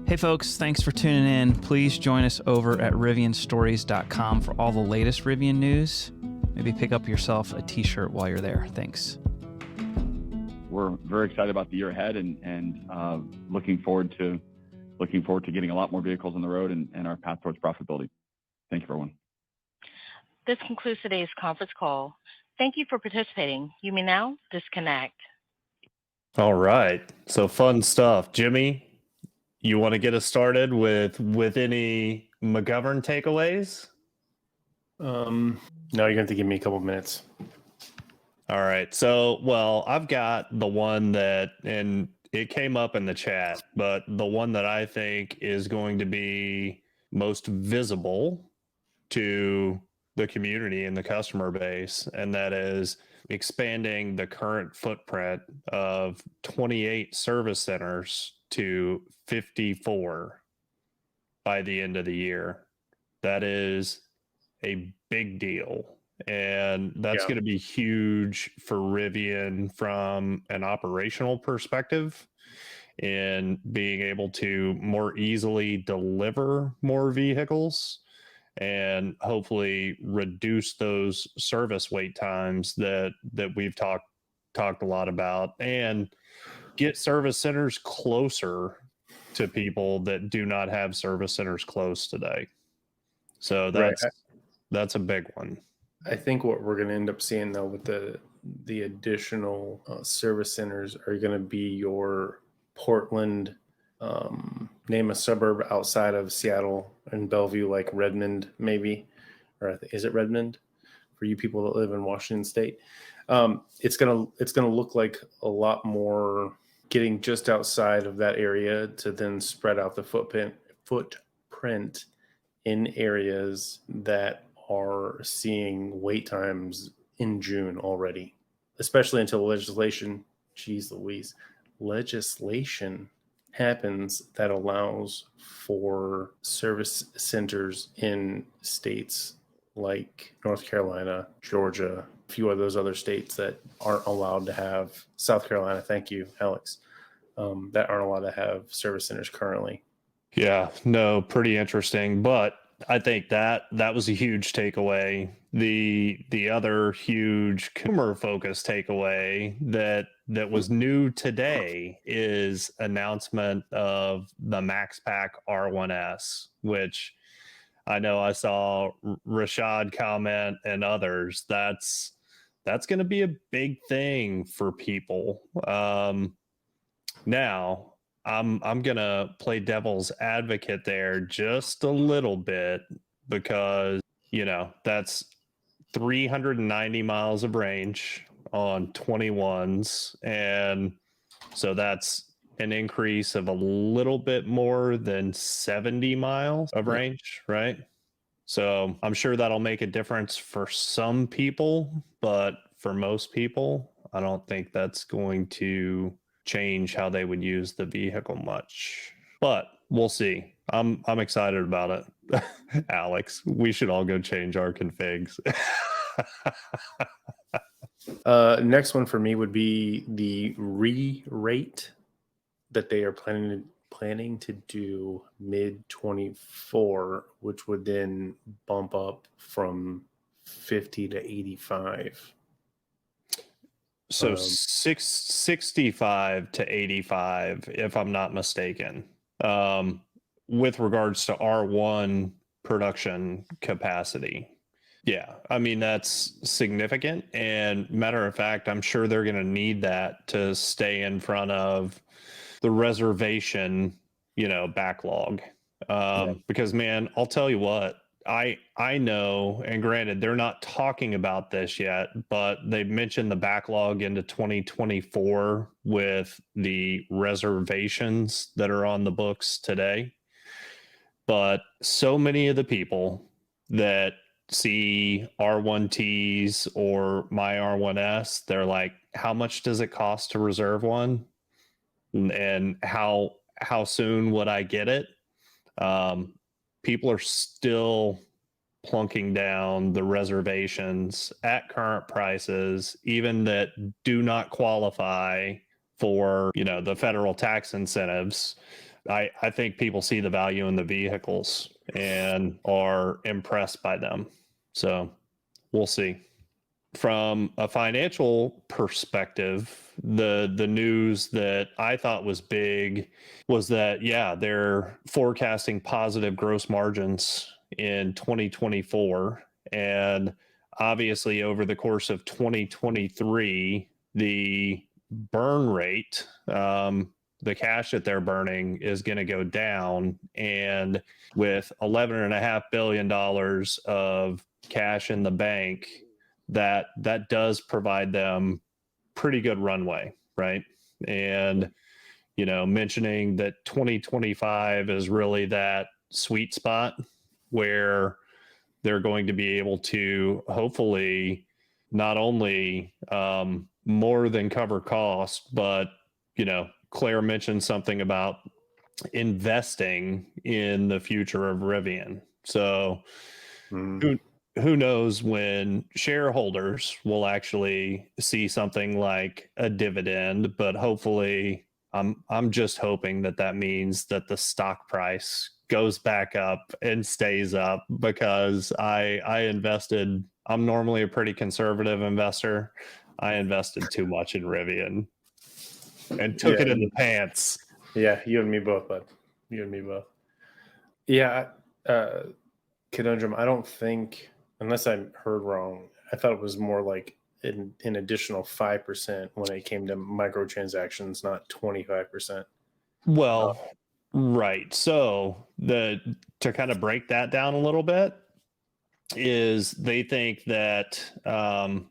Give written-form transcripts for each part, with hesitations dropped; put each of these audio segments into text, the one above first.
Hey folks, thanks for tuning in. Please join us over at rivianstories.com for all the latest Rivian news. Maybe pick up yourself a t-shirt while you're there. Thanks. We're very excited about the year ahead and looking forward to getting a lot more vehicles on the road and our path towards profitability. Thank you, everyone. This concludes today's conference call. Thank you for participating. You may now disconnect. All right. So fun stuff. Jimmy, you want to get us started with any McGovern takeaways? No, you're going to have to give me a couple minutes. All right. So, well, I've got the one that, and it came up in the chat, but the one that I think is going to be most visible to the community and the customer base, and that is expanding the current footprint of 28 service centers to 54 by the end of the year. That is a big deal. And that's going to be huge for Rivian from an operational perspective in being able to more easily deliver more vehicles and hopefully reduce those service wait times that we've talked a lot about, and get service centers closer to people that do not have service centers close today. So that's a big one. I think what we're going to end up seeing, though, with the additional service centers are going to be your Portland, name a suburb outside of Seattle and Bellevue, like Redmond, maybe, or is it Redmond for you people that live in Washington State? It's gonna look like a lot more getting just outside of that area to then spread out the footprint in areas that are seeing wait times in June already, especially until legislation happens that allows for service centers in states like North Carolina, Georgia, a few of those other states that aren't allowed to have, South Carolina, thank you, Alex, that aren't allowed to have service centers currently. Yeah, no, pretty interesting. But I think that was a huge takeaway. The other huge consumer-focused takeaway that was new today is announcement of the Max Pack R1S, which I know I saw Rashad comment and others. That's going to be a big thing for people. Now, I'm gonna play devil's advocate there just a little bit, because that's 390 miles of range on 21s, and so that's an increase of a little bit more than 70 miles of range, right? So I'm sure that'll make a difference for some people, but for most people, I don't think that's going to change how they would use the vehicle much. But we'll see. I'm excited about it. Alex, we should all go change our configs. Next one for me would be the re-rate that they are planning to do mid-24, which would then bump up from 50 to 85. So 65 to 85, if I'm not mistaken, with regards to R1 production capacity. Yeah, I mean, that's significant. And matter of fact, I'm sure they're going to need that to stay in front of the reservation, backlog. Because, man, I'll tell you what, I know, and granted, they're not talking about this yet, but they've mentioned the backlog into 2024 with the reservations that are on the books today. But so many of the people that see R1Ts or my R1S, they're like, how much does it cost to reserve one? And how soon would I get it? People are still plunking down the reservations at current prices, even that do not qualify for, the federal tax incentives. I think people see the value in the vehicles and are impressed by them. So we'll see. From a financial perspective, the news that I thought was big was that, yeah, they're forecasting positive gross margins in 2024. And obviously, over the course of 2023, the burn rate, the cash that they're burning is going to go down. And with $11.5 billion of cash in the bank, that does provide them pretty good runway, right? And mentioning that 2025 is really that sweet spot where they're going to be able to hopefully not only more than cover costs, but Claire mentioned something about investing in the future of Rivian. So who knows when shareholders will actually see something like a dividend, but hopefully I'm just hoping that means that the stock price goes back up and stays up, because I invested. I'm normally a pretty conservative investor. I invested too much in Rivian and took it in the pants. Yeah, you and me both, bud. You and me both. Yeah, conundrum. I don't think, unless I heard wrong, I thought it was more like an additional 5% when it came to microtransactions, not 25%. Well, right. So to kind of break that down a little bit, is they think that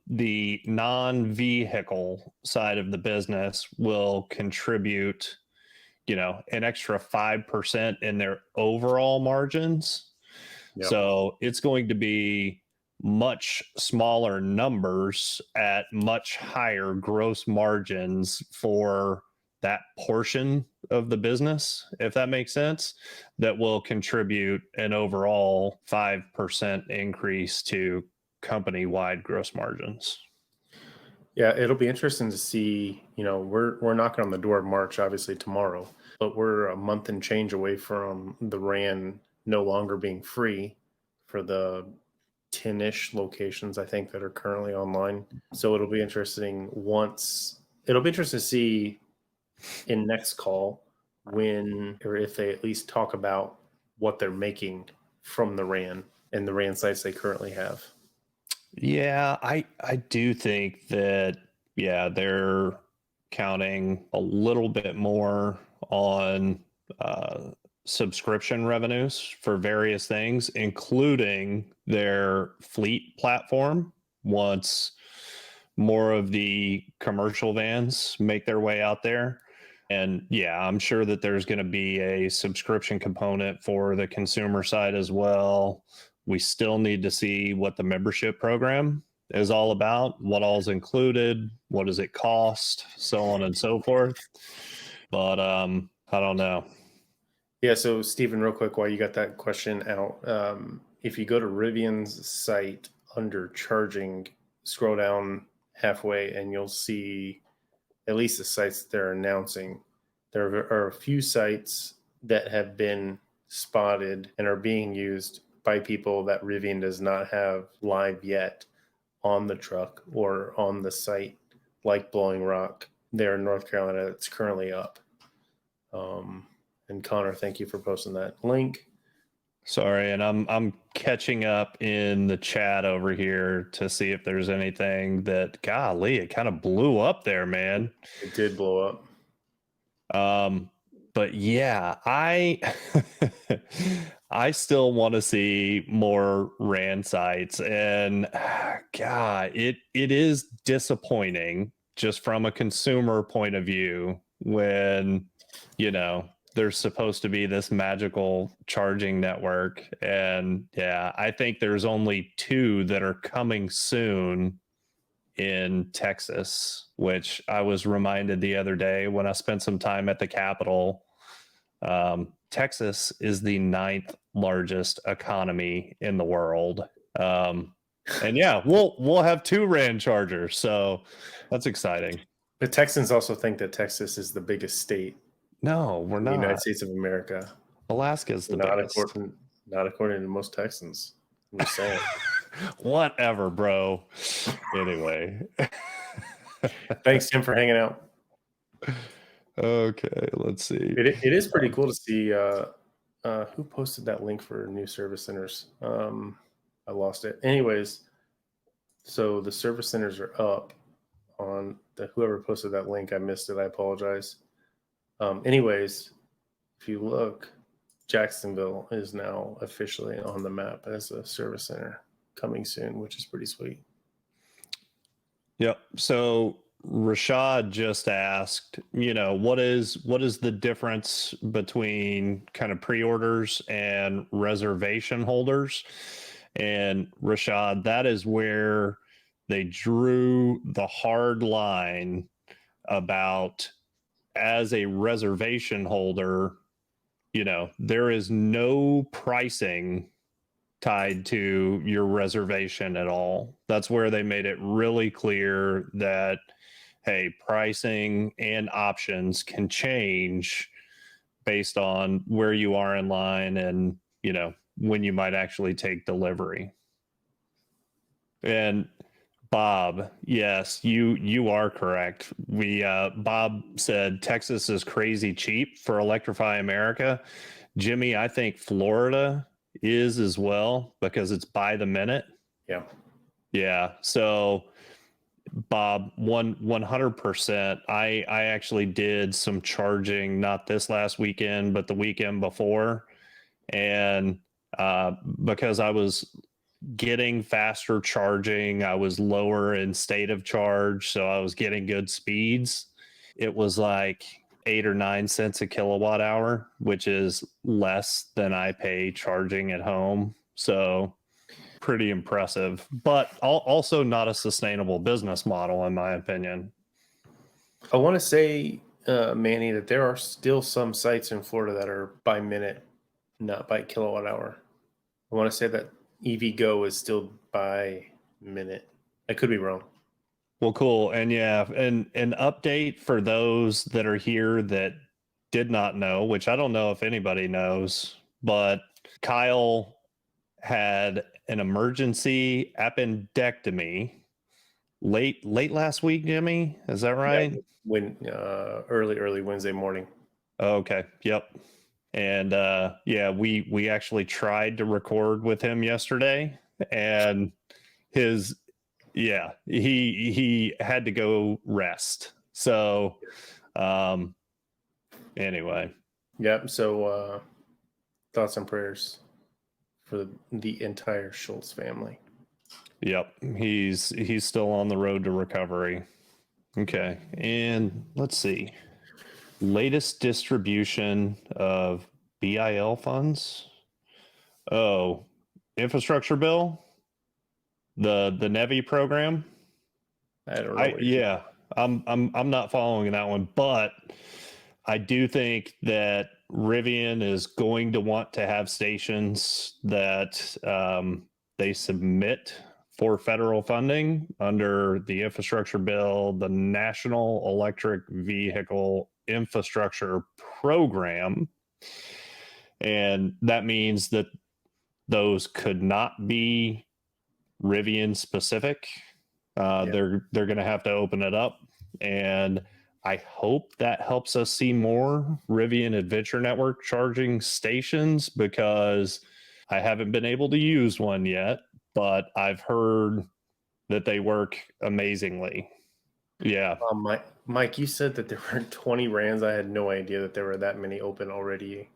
the non-vehicle side of the business will contribute, an extra 5% in their overall margins. Yep. So it's going to be much smaller numbers at much higher gross margins for that portion of the business, if that makes sense, that will contribute an overall 5% increase to company-wide gross margins. Yeah, it'll be interesting to see. We're knocking on the door of March, obviously tomorrow, but we're a month and change away from the RAN no longer being free for the 10-ish locations, I think, that are currently online. So it'll be interesting to see in next call when, or if they at least talk about what they're making from the RAN and the RAN sites they currently have. Yeah, I do think that, they're counting a little bit more on subscription revenues for various things, including their fleet platform, once more of the commercial vans make their way out there. And I'm sure that there's going to be a subscription component for the consumer side as well. We still need to see what the membership program is all about, what all's included, what does it cost, so on and so forth. But I don't know. Yeah, so Stephen, real quick, while you got that question out, if you go to Rivian's site under charging, scroll down halfway and you'll see at least the sites they're announcing. There are a few sites that have been spotted and are being used by people that Rivian does not have live yet on the truck or on the site, like Blowing Rock there in North Carolina. That's currently up. And Connor, thank you for posting that link. Sorry, and I'm catching up in the chat over here to see if there's anything that, golly, it kind of blew up there, man. It did blow up. But yeah, I still want to see more RAN sites, and God, it is disappointing just from a consumer point of view when there's supposed to be this magical charging network. And I think there's only 2 that are coming soon in Texas, which I was reminded the other day when I spent some time at the Capitol. Texas is the 9th largest economy in the world. And we'll have 2 RAN chargers. So that's exciting. The Texans also think that Texas is the biggest state No, we're in the United not. States of America. Alaska's the Not biggest. not according to most Texans. I'm just saying. Whatever, bro. Anyway. Thanks, Tim, for hanging out. Okay, let's see. It is pretty cool to see who posted that link for new service centers. I lost it. Anyways, so the service centers are up on the whoever posted that link. I missed it. I apologize. Anyways, if you look, Jacksonville is now officially on the map as a service center coming soon, which is pretty sweet. Yep. So Rashad just asked, what is the difference between kind of pre-orders and reservation holders? And Rashad, that is where they drew the hard line about, as a reservation holder, there is no pricing tied to your reservation at all. That's where they made it really clear that, hey, pricing and options can change based on where you are in line and, when you might actually take delivery. And Bob, yes, you are correct. Bob said Texas is crazy cheap for Electrify America. Jimmy, I think Florida is as well because it's by the minute. Yeah. So Bob, 100%. I actually did some charging, not this last weekend, but the weekend before. And because I was getting faster charging, I was lower in state of charge, so I was getting good speeds. It was like 8 or 9 cents a kilowatt hour, which is less than I pay charging at home. So pretty impressive, but also not a sustainable business model, in my opinion. I want to say, Manny, that there are still some sites in Florida that are by minute, not by kilowatt hour. I want to say that EVgo is still by minute. I could be wrong. Well, cool. And yeah, and an update for those that are here that did not know, which I don't know if anybody knows, but Kyle had an emergency appendectomy late last week, Jimmy. Is that right? Yeah, when early Wednesday morning. Okay. Yep. And yeah, we actually tried to record with him yesterday, and he had to go rest. So anyway. Yep. So thoughts and prayers for the entire Schultz family. Yep. He's still on the road to recovery. Okay. And let's see. Latest distribution of BIL funds. Oh, infrastructure bill. The NEVI program. I don't know. I'm not following that one, but I do think that Rivian is going to want to have stations that they submit for federal funding under the infrastructure bill, the National Electric Vehicle Infrastructure Program. And that means that those could not be Rivian specific. They're going to have to open it up, and I hope that helps us see more Rivian Adventure Network charging stations, because I haven't been able to use one yet, but I've heard that they work amazingly. Yeah. Mike, you said that there were 20 RANs. I had no idea that there were that many open already,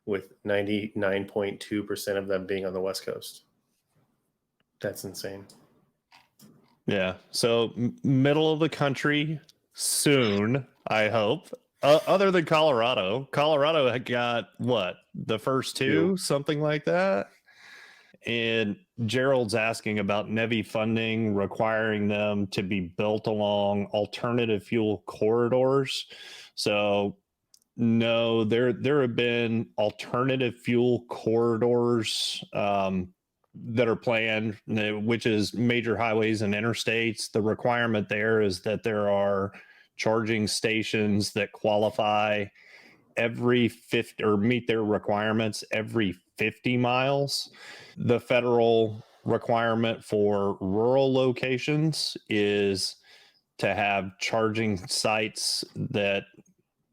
with 99.2% of them being on the West Coast. That's insane. Yeah. So middle of the country soon, I hope. Other than Colorado had got what? The first two, something like that. And Gerald's asking about NEVI funding requiring them to be built along alternative fuel corridors. So no, there have been alternative fuel corridors that are planned, which is major highways and interstates. The requirement there is that there are charging stations that qualify every 50 or meet their requirements every 50 miles. The federal requirement for rural locations is to have charging sites that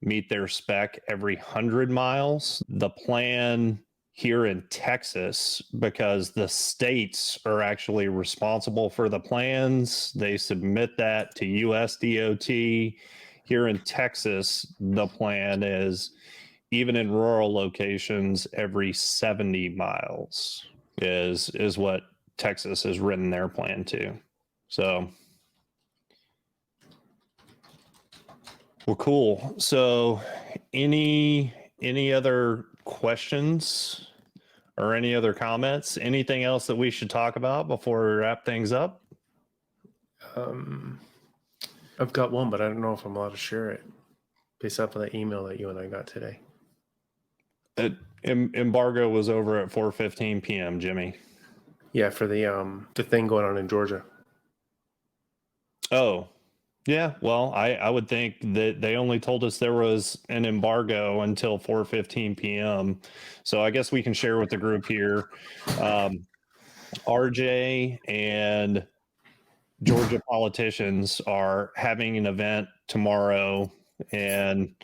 meet their spec every 100 miles. The plan here in Texas, because the states are actually responsible for the plans, they submit that to USDOT. Here in Texas, the plan is even in rural locations, every 70 miles is what Texas has written their plan to. So, well, cool. So, any other questions or any other comments? Anything else that we should talk about before we wrap things up? I've got one, but I don't know if I'm allowed to share it based off of that email that you and I got today. Embargo was over at 4:15 p.m., Jimmy. Yeah, for the thing going on in Georgia. Oh, yeah. Well, I would think that they only told us there was an embargo until 4:15 p.m. So I guess we can share with the group here. RJ and Georgia politicians are having an event tomorrow, and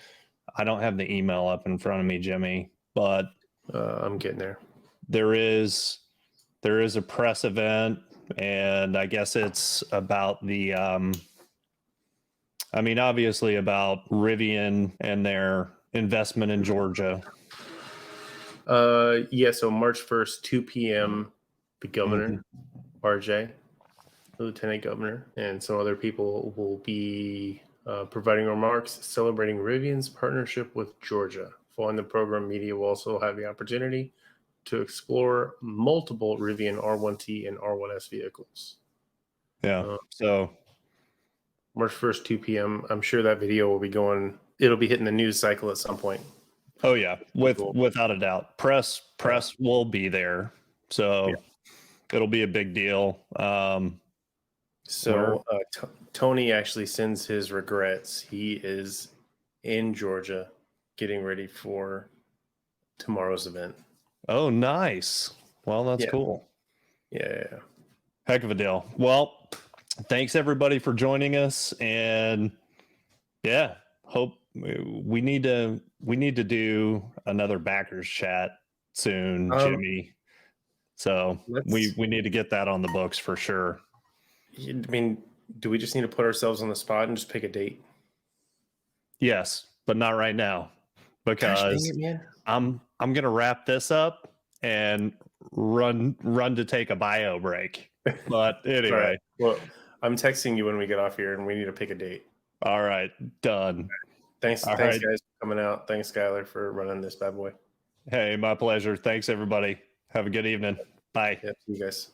I don't have the email up in front of me, Jimmy, but I'm getting there. there is a press event, and I guess it's about the obviously about Rivian and their investment in Georgia. Yeah, so March 1st, 2 p.m., the governor, RJ, the lieutenant governor, and some other people will be providing remarks celebrating Rivian's partnership with Georgia. Following the program, media will also have the opportunity to explore multiple Rivian R1T and R1S vehicles. Yeah. So March 1st, 2 p.m. I'm sure that video will be going. It'll be hitting the news cycle at some point. Oh yeah, without a doubt. Press will be there. So it'll be a big deal. Tony actually sends his regrets. He is in Georgia getting ready for tomorrow's event. Oh, nice. Well, that's cool. Yeah. Heck of a deal. Well, thanks everybody for joining us, and hope we need to do another backers chat soon, Jimmy. So we need to get that on the books for sure. I mean, do we just need to put ourselves on the spot and just pick a date? Yes, but not right now, because dang it, man. I'm gonna wrap this up and run to take a bio break. But anyway, right. Well, I'm texting you when we get off here, and we need to pick a date. All right, done. Thanks, guys, for coming out. Thanks, Skylar, for running this bad boy. Hey, my pleasure. Thanks, everybody. Have a good evening. Bye. Yeah, see you guys.